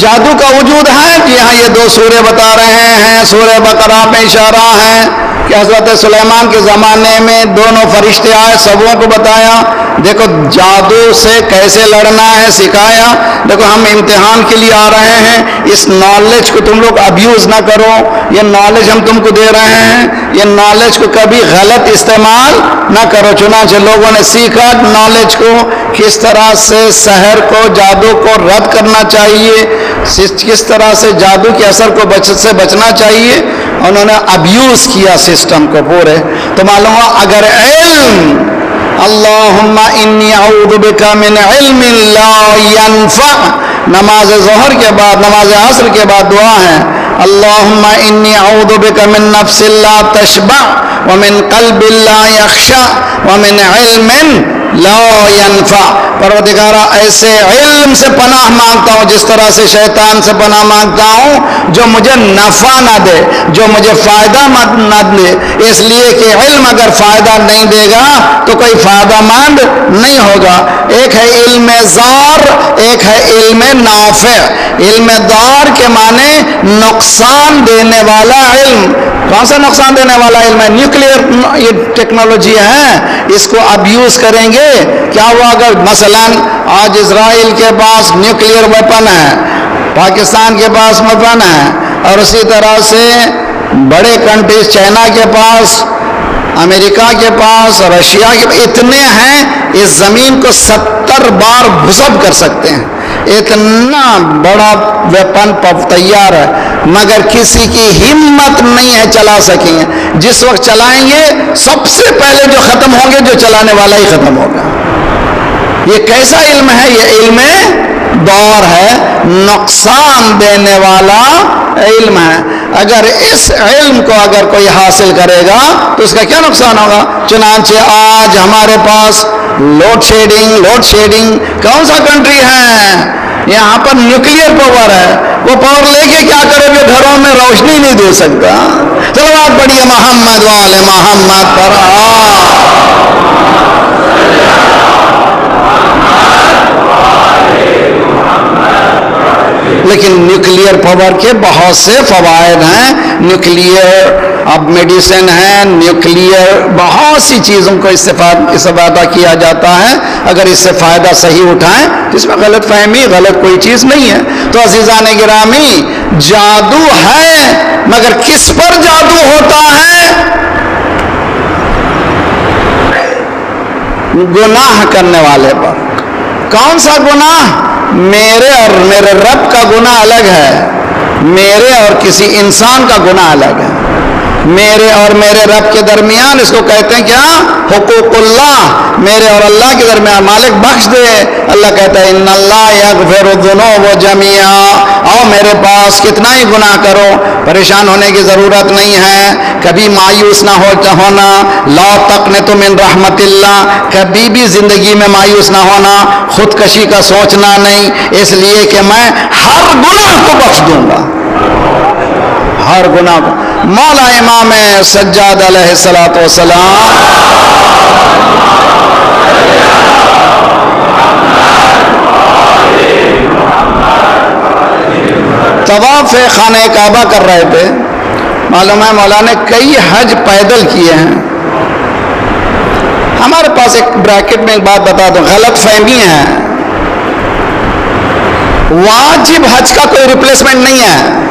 جادو کا وجود ہے؟ جی ہاں، یہ 2 سورے بتا رہے ہیں. سورہ بقرہ میں اشارہ ہے کہ حضرت سلیمان کے زمانے میں دونوں فرشتے آئے، سبوں کو بتایا دیکھو جادو سے کیسے لڑنا ہے، سکھایا. دیکھو ہم امتحان کے لیے آ رہے ہیں، اس نالج کو تم لوگ ابیوز نہ کرو. یہ نالج ہم تم کو دے رہے ہیں، یہ نالج کو کبھی غلط استعمال نہ کرو. چنانچہ لوگوں نے سیکھا نالج کو کس طرح سے سحر کو، جادو کو رد کرنا چاہیے، کس طرح سے جادو کے اثر کو سے بچنا چاہیے. انہوں نے ابیوز کیا سسٹم کو پورے. تو معلوم ہوا اگر علم، اللہم انی اعوذ بک من علم لا ینفع، نماز ظہر کے بعد، نماز عصر کے بعد دعا ہے اللہم انی اعوذ بک من نفس لا تشبع ومن قلب لا یخشع ومن علم لا ینفع. پروردگارا ایسے علم سے پناہ مانگتا ہوں جس طرح سے شیطان سے پناہ مانگتا ہوں جو مجھے نفع نہ دے، جو مجھے فائدہ نہ دے. اس لیے کہ علم اگر فائدہ نہیں دے گا تو کوئی فائدہ مند نہیں ہوگا. ایک ہے علم ضار، ایک ہے علم نافع. علم ضار کے معنی نقصان دینے والا علم. کون سا نقصان دینے والا علم ہے؟ نیوکلیئر یہ ٹیکنالوجی ہے، اس کو اب یوز کریں گے. کیا ہوا اگر مثلا آج اسرائیل کے پاس نیوکلیئر ویپن ہے، پاکستان کے پاس ویپن ہے، اور اسی طرح سے بڑے کنٹریز چائنا کے پاس، امریکہ کے پاس، رشیا کے پاس، اتنے ہیں اس زمین کو 70 بار بھسب کر سکتے ہیں. اتنا بڑا ویپن تیار ہے، مگر کسی کی ہمت نہیں ہے چلا سکیں گے. جس وقت چلائیں گے سب سے پہلے جو ختم ہوں گے، جو چلانے والا ہی ختم ہوگا. یہ کیسا علم ہے؟ یہ علم دور ہے، نقصان دینے والا علم ہے. اگر اس علم کو اگر کوئی حاصل کرے گا تو اس کا کیا نقصان ہوگا؟ چنانچہ آج ہمارے پاس لوڈ شیڈنگ کون سا کنٹری ہے؟ یہاں پر نیوکلیئر پاور ہے. وہ پاور لے کے کیا کرو گے؟ گھروں میں روشنی نہیں دے سکتا. چلو بات پڑھیے محمد والے محمد پر. لیکن نیوکلیئر پاور کے بہت سے فوائد ہیں. نیوکلیئر اب میڈیسن ہے، نیوکلیئر بہت سی چیزوں کو استفادہ کیا جاتا ہے. اگر اس سے فائدہ صحیح اٹھائیں تو اس میں غلط فہمی، غلط کوئی چیز نہیں ہے. تو عزیزان گرامی، جادو ہے، مگر کس پر جادو ہوتا ہے؟ گناہ کرنے والے پر. کون سا گناہ؟ میرے اور میرے رب کا گناہ الگ ہے، میرے اور کسی انسان کا گناہ الگ ہے. میرے اور میرے رب کے درمیان اس کو کہتے ہیں کیا؟ حقوق اللہ. میرے اور اللہ کے درمیان مالک بخش دے. اللہ کہتا ہے ان اللہ یغفر الذنوب جميعا. آؤ میرے پاس کتنا ہی گناہ کرو، پریشان ہونے کی ضرورت نہیں ہے. کبھی مایوس نہ ہونا. لا تقنطوا من رحمت اللہ. کبھی بھی زندگی میں مایوس نہ ہونا، خودکشی کا سوچنا نہیں. اس لیے کہ میں ہر گناہ کو بخش دوں گا، ہر گناہ کو. مولا امام سجاد علیہ الصلوۃ والسلام طواف خانہ کعبہ کر رہے تھے. معلوم ہے مولا نے کئی حج پیدل کیے ہیں. ہمارے پاس ایک بریکٹ میں ایک بات بتا دوں، غلط فہمی ہے. واجب حج کا کوئی ریپلیسمنٹ نہیں ہے.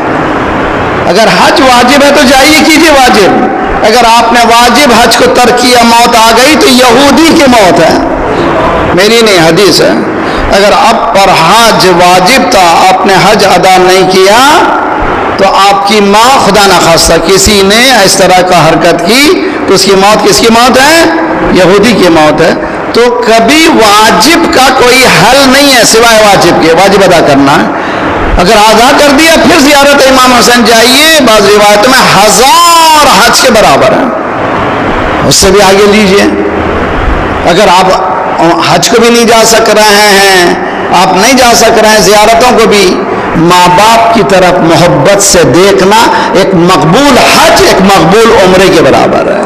اگر حج واجب ہے تو جائیے کیجیے واجب. اگر آپ نے واجب حج کو ترک کیا، موت آ گئی تو یہودی کی موت ہے، میری نہیں حدیث ہے. اگر اب پر حج واجب تھا، آپ نے حج ادا نہیں کیا تو آپ کی ماں خدا نخواستہ کسی نے اس طرح کا حرکت کی تو اس کی موت کس کی موت ہے؟ یہودی کی موت ہے. تو کبھی واجب کا کوئی حل نہیں ہے سوائے واجب کے، واجب ادا کرنا ہے. اگر ادا کر دیا پھر زیارت امام حسین جائیے، بعض روایتوں میں 1000 حج کے برابر ہیں، اس سے بھی آگے لیجئے. اگر آپ حج کو بھی نہیں جا سک رہے ہیں، آپ نہیں جا سک رہے ہیں زیارتوں کو بھی، ماں باپ کی طرف محبت سے دیکھنا ایک مقبول حج، ایک مقبول عمرے کے برابر ہے.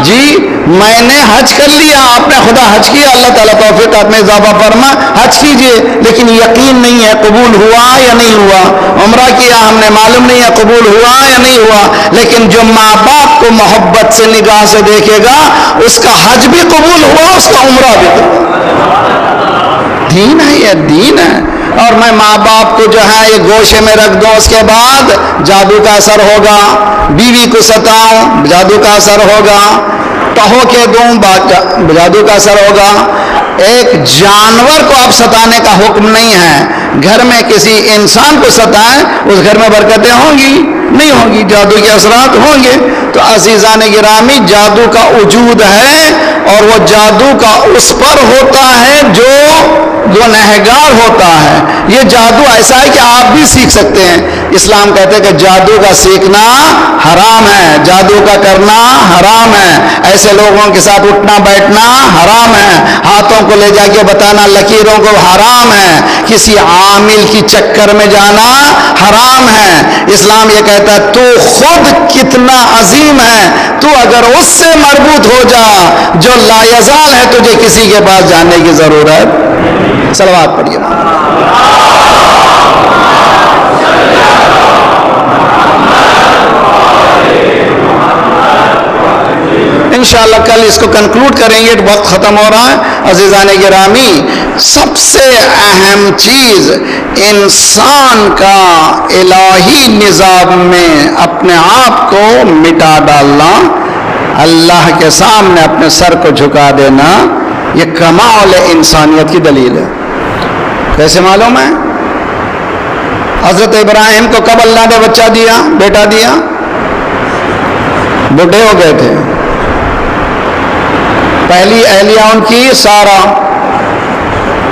جی میں نے حج کر لیا، آپ نے خدا حج کیا، اللہ تعالیٰ توفیق میں اضافہ فرما، حج کیجئے، لیکن یقین نہیں ہے قبول ہوا یا نہیں ہوا۔ عمرہ کیا، ہم نے معلوم نہیں ہے قبول ہوا یا نہیں ہوا، لیکن جو ماں باپ کو محبت سے نگاہ سے دیکھے گا اس کا حج بھی قبول ہوا، اس کا عمرہ بھی قبول۔ دین ہے، یہ دین ہے۔ اور میں ماں باپ کو جو ہے یہ گوشے میں رکھ دوں، اس کے بعد جادو کا اثر ہوگا، بیوی کو ستاؤں جادو کا اثر ہوگا، ٹہو کے دوں جادو کا اثر ہوگا۔ ایک جانور کو آپ ستانے کا حکم نہیں ہے، گھر میں کسی انسان کو ستائیں اس گھر میں برکتیں ہوں گی نہیں ہوں گی، جادو کے اثرات ہوں گے۔ تو عزیزان گرامی، جادو کا وجود ہے اور وہ جادو کا اس پر ہوتا ہے جو گنہگار ہوتا ہے۔ یہ جادو ایسا ہے کہ آپ بھی سیکھ سکتے ہیں۔ اسلام کہتے ہیں کہ جادو کا سیکھنا حرام ہے، جادو کا کرنا حرام ہے، ایسے لوگوں کے ساتھ اٹھنا بیٹھنا حرام ہے، ہاتھوں کو لے جا کے بتانا لکیروں کو حرام ہے، کسی عامل کی چکر میں جانا حرام ہے۔ اسلام یہ کہتا ہے تو خود کتنا عظیم ہے، تو اگر اس سے مربوط ہو جا جو لا یزال ہے، تجھے کسی کے پاس جانے کی ضرورت۔ صلوات پڑھیے۔ انشاءاللہ کل اس کو کنکلوڈ کریں گے، وقت ختم ہو رہا ہے۔ عزیزان گرامی، سب سے اہم چیز انسان کا الہی نظام میں اپنے آپ کو مٹا ڈالنا، اللہ کے سامنے اپنے سر کو جھکا دینا، یہ کمال انسانیت کی دلیل ہے۔ کیسے معلوم ہے؟ حضرت ابراہیم کو کب اللہ نے بچہ دیا، بیٹا دیا؟ بوڑھے ہو گئے تھے۔ پہلی اہلیہ ان کی سارا،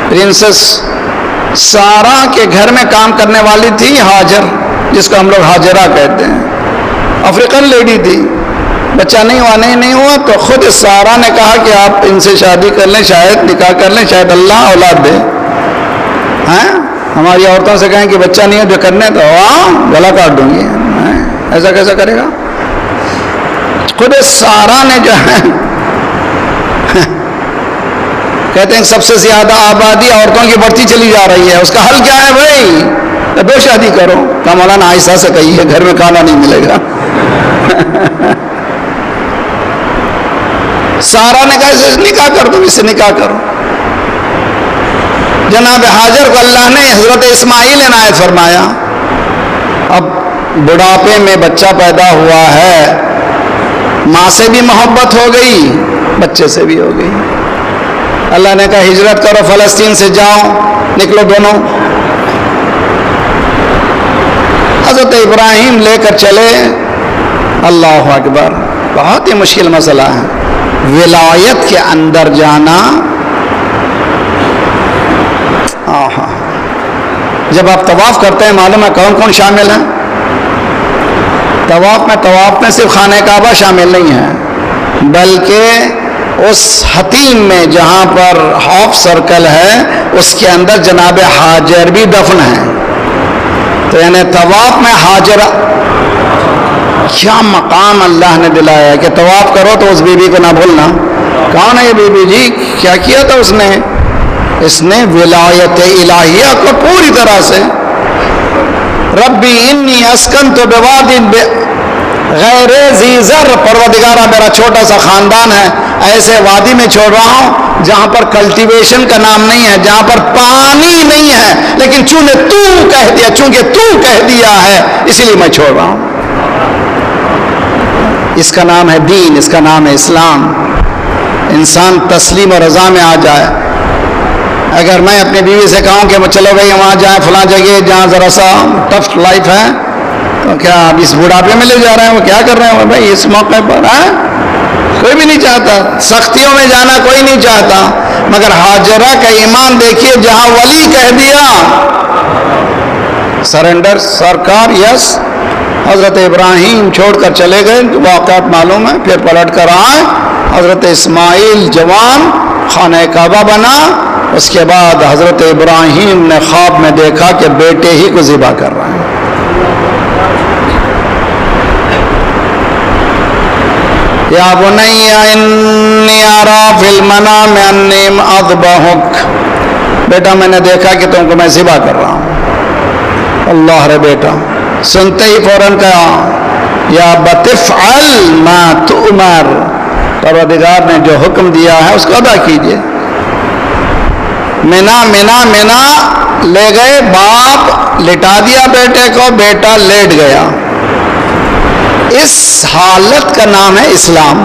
پرنسس سارا کے گھر میں کام کرنے والی تھی ہاجر، جس کو ہم لوگ ہاجرہ کہتے ہیں، افریقن لیڈی تھی۔ بچہ نہیں ہوا تو خود سارا نے کہا کہ آپ ان سے شادی کر لیں، شاید نکاح کر لیں، شاید اللہ اولاد دے۔ ہماری عورتوں سے کہیں کہ بچہ نہیں ہے جو کرنے تو گلا کاٹ دوں گی، ایسا کیسا کرے گا؟ خود سارا نے جو ہے کہتے ہیں سب سے زیادہ آبادی عورتوں کی بڑھتی چلی جا رہی ہے، اس کا حل کیا ہے بھائی؟ دو شادی کرو۔ کہا مولانا عائشہ سے کہیے گھر میں کھانا نہیں ملے گا۔ سارا نے کہا اسے نکاح کر دو، اس سے نکاح کرو۔ جناب حاجر کو اللہ نے حضرت اسماعیل عنایت فرمایا۔ اب بڑھاپے میں بچہ پیدا ہوا ہے، ماں سے بھی محبت ہو گئی، بچے سے بھی ہو گئی۔ اللہ نے کہا ہجرت کرو، فلسطین سے جاؤ، نکلو دونوں۔ حضرت ابراہیم لے کر چلے۔ اللہ اکبر، بہت ہی مشکل مسئلہ ہے ولایت کے اندر جانا۔ جب آپ طواف کرتے ہیں معلوم ہے کون کون شامل ہیں؟ طواف میں صرف خانہ کعبہ شامل نہیں ہے، بلکہ اس حتیم میں جہاں پر ہاف سرکل ہے اس کے اندر جناب حاجر بھی دفن ہے۔ تو یعنی طواف میں حاجر، کیا مقام اللہ نے دلایا کہ طواف کرو تو اس بی بی کو نہ بھولنا۔ کون ہے یہ بی بی جی؟ کیا کیا تھا اس نے ولایت الہیہ کو پوری طرح سے، ربی انی اسکنت بواد غیر ذی زر، پروردگارہ میرا چھوٹا سا خاندان ہے، ایسے وادی میں چھوڑ رہا ہوں جہاں پر کلٹیویشن کا نام نہیں ہے، جہاں پر پانی نہیں ہے، لیکن چونکہ تو کہہ دیا ہے اسی لیے میں چھوڑ رہا ہوں۔ اس کا نام ہے دین، اس کا نام ہے اسلام۔ انسان تسلیم و رضا میں آ جائے۔ اگر میں اپنی بیوی سے کہوں کہ چلو بھائی وہاں جائیں فلاں جگہ جہاں ذرا سا ٹف لائف ہے، تو کیا اب اس بڑھاپے میں لے جا رہے ہیں؟ وہ کیا کر رہے ہیں بھائی اس موقع پر؟ کوئی بھی نہیں چاہتا، سختیوں میں جانا کوئی نہیں چاہتا، مگر ہاجرہ کا ایمان دیکھیے، جہاں ولی کہہ دیا سرنڈر، سرکار یس۔ حضرت ابراہیم چھوڑ کر چلے گئے، واقعات معلوم ہے، پھر پلٹ کر آئے۔ حضرت اسماعیل جوان، خانہ کعبہ بنا۔ اس کے بعد حضرت ابراہیم نے خواب میں دیکھا کہ بیٹے ہی کو ذبح کر رہے ہیں۔ یا بنی انی ارا فی المنام انی اذبحک، بیٹا میں نے دیکھا کہ تم کو میں ذبح کر رہا ہوں۔ اللہ رے بیٹا سنتے ہی فوراً کہا یا ابت افعل ما تؤمر، پروردگار نے جو حکم دیا ہے اس کو ادا کیجئے۔ منا لے گئے، باپ لٹا دیا بیٹے کو، بیٹا لیٹ گیا۔ اس حالت کا نام ہے اسلام۔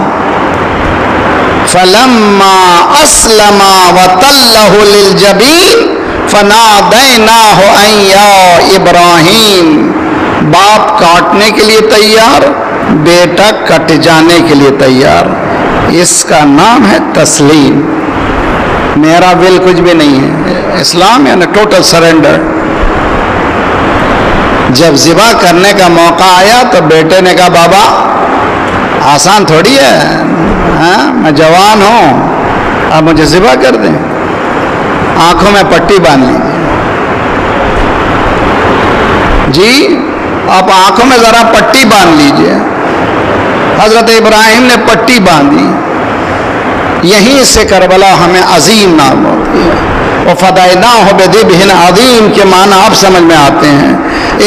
فَلَمَّا أَسْلَمَا وَتَلَّهُ لِلْجَبِينِ فَنَادَيْنَاهُ أَن يَا إِبْرَاهِيمُ، باپ کاٹنے کے لیے تیار، بیٹا کٹ جانے کے لیے تیار۔ اس کا نام ہے تسلیم۔ میرا ول کچھ بھی نہیں ہے، اسلام یعنی ٹوٹل سرنڈر۔ جب ذبح کرنے کا موقع آیا تو بیٹے نے کہا بابا آسان تھوڑی ہے، میں جوان ہوں، اب مجھے ذبح کر دیں۔ آنکھوں میں پٹی باندھ لیجیے جی، آپ آنکھوں میں ذرا پٹی باندھ لیجیے۔ حضرت ابراہیم نے پٹی باندھی، یہیں سے کربلا ہمیں عظیم نام ہوتی ہے۔ وَفَدَيْنَاهُ بِذِبْحٍ عَظِيمٍ کے معنی آپ سمجھ میں آتے ہیں۔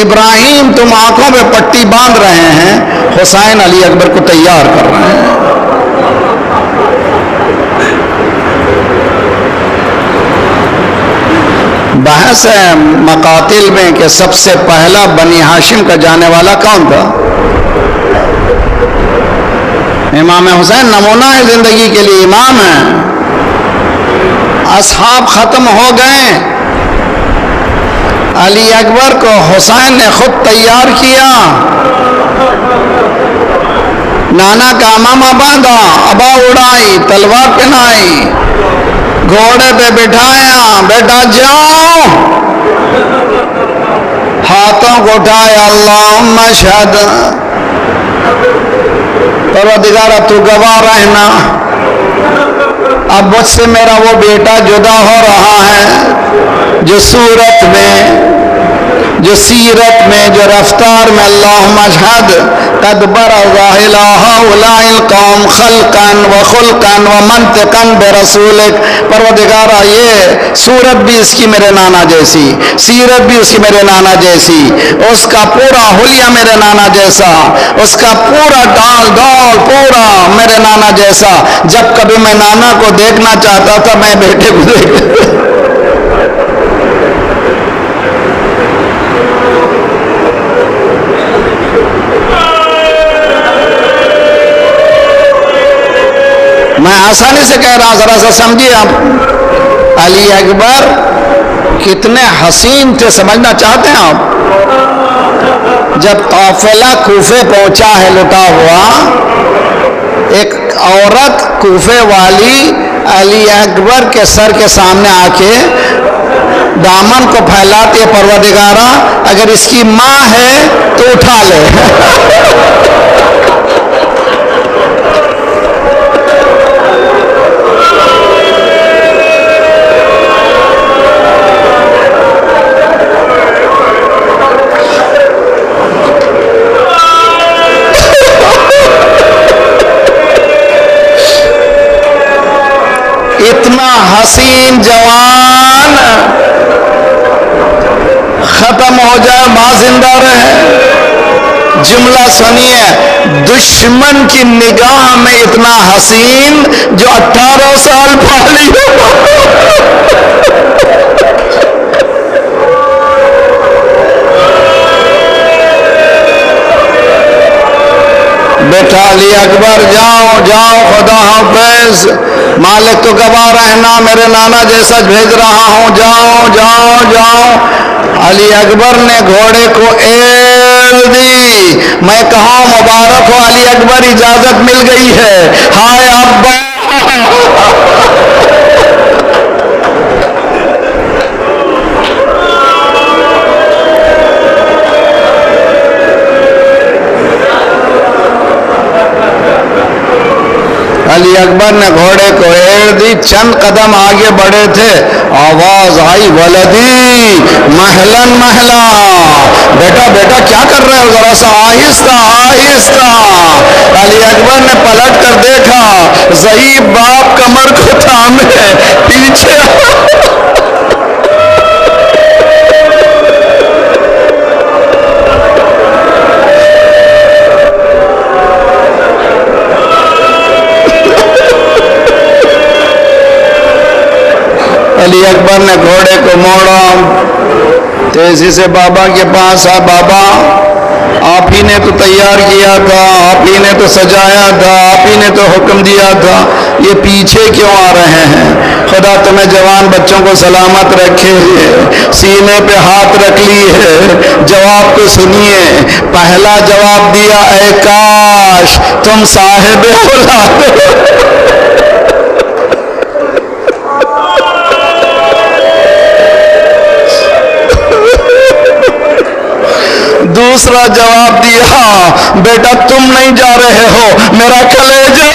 ابراہیم تم آنکھوں میں پٹی باندھ رہے ہیں، حسین علی اکبر کو تیار کر رہے ہیں۔ بحث ہے مقاتل میں کہ سب سے پہلا بنی ہاشم کا جانے والا کون تھا؟ امام حسین نمونہ ہے زندگی کے لیے، امام ہے۔ اصحاب ختم ہو گئے، علی اکبر کو حسین نے خود تیار کیا۔ نانا کا امامہ باندھا، ابا اڑائی، تلوار پہنائی، گھوڑے پہ بٹھایا، بیٹا جاؤ، ہاتھوں کو اٹھایا، اللہم اشہد، پروردگارہ تو گواہ رہنا، اب مجھ سے میرا وہ بیٹا جدا ہو رہا ہے جو صورت میں، جو سیرت میں، جو رفتار میں، اللہم اشہد قد برز الی ہؤلاء القوم خلقا وخلقا ومنطقا برسولک، پروردگارہ یہ صورت بھی اس کی میرے نانا جیسی، سیرت بھی اس کی میرے نانا جیسی، اس کا پورا حلیہ میرے نانا جیسا، اس کا پورا ڈال ڈول پورا میرے نانا جیسا۔ جب کبھی میں نانا کو دیکھنا چاہتا تھا میں بیٹے کو دیکھتا۔ میں آسانی سے کہہ رہا ہوں، ذرا سا سمجھیے آپ، علی اکبر کتنے حسین تھے سمجھنا چاہتے ہیں آپ؟ جب قافلہ کوفے پہنچا ہے لٹا ہوا، ایک عورت کوفے والی علی اکبر کے سر کے سامنے آ کے دامن کو پھیلاتی ہے، پروردگارہ اگر اس کی ماں ہے تو اٹھا لے۔ اتنا حسین جوان ختم ہو جائے، ماں زندہ رہے۔ جملہ سنیے، دشمن کی نگاہ میں اتنا حسین جو 18 سال پالی ہو۔ بیٹا علی اکبر جاؤ جاؤ، خدا حافظ، مالک تو گواہ رہنا، میرے نانا جیسا بھیج رہا ہوں، جاؤ جاؤ جاؤ۔ علی اکبر نے گھوڑے کو ایل دی، میں کہوں مبارک ہو علی اکبر، اجازت مل گئی ہے، ہائے ابا۔ علی اکبر نے گھوڑے کو ایڑ دی، چند قدم آگے بڑھے تھے، آواز آئی ولدی محلن محلا، بیٹا بیٹا کیا کر رہے ہو، ذرا سا آہستہ آہستہ۔ علی اکبر نے پلٹ کر دیکھا، ضعیف باپ کمر کو تھامے پیچھے علی اکبر نے گھوڑے کو موڑا، تیزی سے بابا کے پاس آ، بابا آپ ہی نے تو تیار کیا تھا، آپ ہی نے تو سجایا تھا، آپ ہی نے تو حکم دیا تھا، یہ پیچھے کیوں آ رہے ہیں؟ خدا تمہیں جوان بچوں کو سلامت رکھے، سینے پہ ہاتھ رکھ لی ہے، جواب کو سنیے۔ پہلا جواب دیا، اے کاش تم صاحب اولاد دوسرا جواب دیا، بیٹا تم نہیں جا رہے ہو، میرا کلیجہ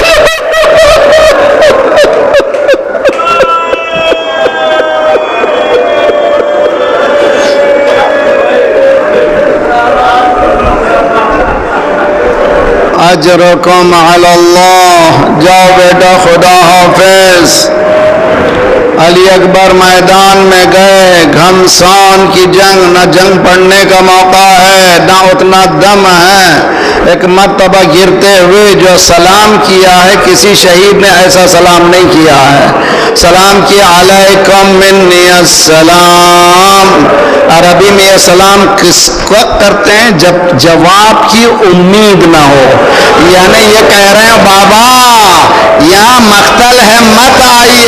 اجرکم علی اللہ، جاؤ بیٹا خدا حافظ۔ علی اکبر میدان میں گئے، گھمسان کی جنگ، نہ جنگ پڑھنے کا موقع ہے نہ اتنا دم ہے۔ ایک مرتبہ گرتے ہوئے جو سلام کیا ہے، کسی شہید نے ایسا سلام نہیں کیا ہے۔ سلام کیا، علیکم منی السلام۔ عربی میں یہ سلام کس وقت کرتے ہیں؟ جب جواب کی امید نہ ہو، یعنی یہ کہہ رہے ہیں بابا یہاں مقتل ہے مت آئیے۔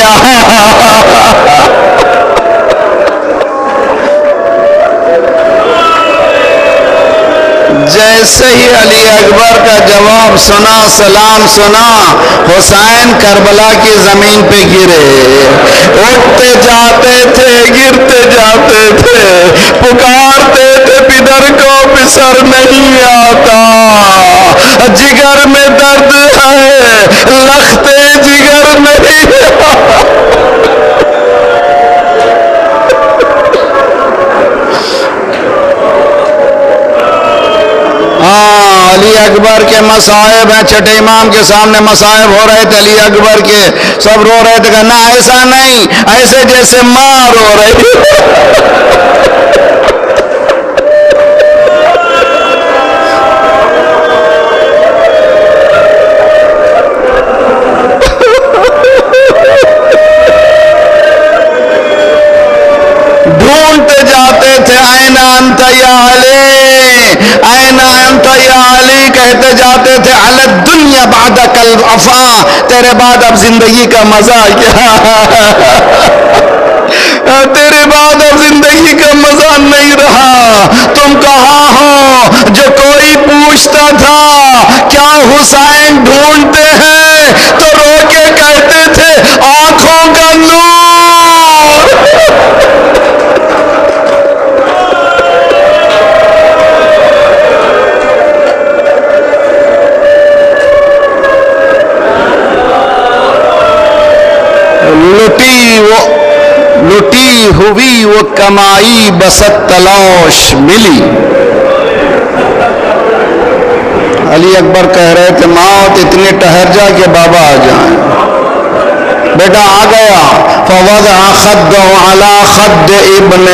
جیسے ہی علی اکبر کا جواب سنا، سلام سنا، حسین کربلا کی زمین پہ گرے، اٹھتے جاتے تھے، گرتے جاتے تھے، پکارتے تھے پدر کو پسر نہیں آتا، جگر میں درد ہے لختے جگر نہیں آتا۔ علی اکبر کے مصائب ہیں، چھٹے امام کے سامنے مصائب ہو رہے تھے، علی اکبر کے سب رو رہے تھے، کہنا ایسا نہیں، ایسے جیسے ماں رو رہی۔ ڈھونڈتے جاتے تھے، این انت یا علی، این انت یا علی، کہتے جاتے تھے علی الدنیا بعدک الوفا، تیرے بعد اب زندگی کا مزہ کیا، تیرے بعد اب زندگی کا مزہ نہیں رہا۔ تم کہاں ہو؟ جو کوئی پوچھتا تھا کیا حسین ڈھونڈتے ہیں تو رو کے کہتے تھے آنکھوں کا نور۔ لٹی ہوئی وہ کمائی بست تلاش ملی۔ علی اکبر کہہ رہے تھے موت اتنی ٹہر جا کہ بابا آ جائیں۔ بیٹا آ گیا، فوضع خدہ علی خد ابن،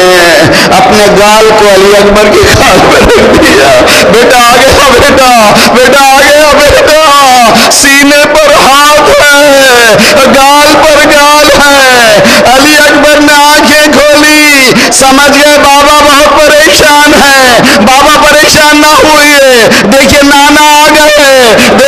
اپنے گال کو علی اکبر کی گال پر رکھ دیا۔ بیٹا آ گیا، بیٹا بیٹا آ گیا، بیٹا سینے پر ہاتھ ہے، گال پر گال ہے۔ علی اکبر نے آنکھیں کھولی، سمجھ گئے بابا بہت پریشان ہے۔ بابا پریشان نہ ہوئے، دیکھیے نانا آ گئے،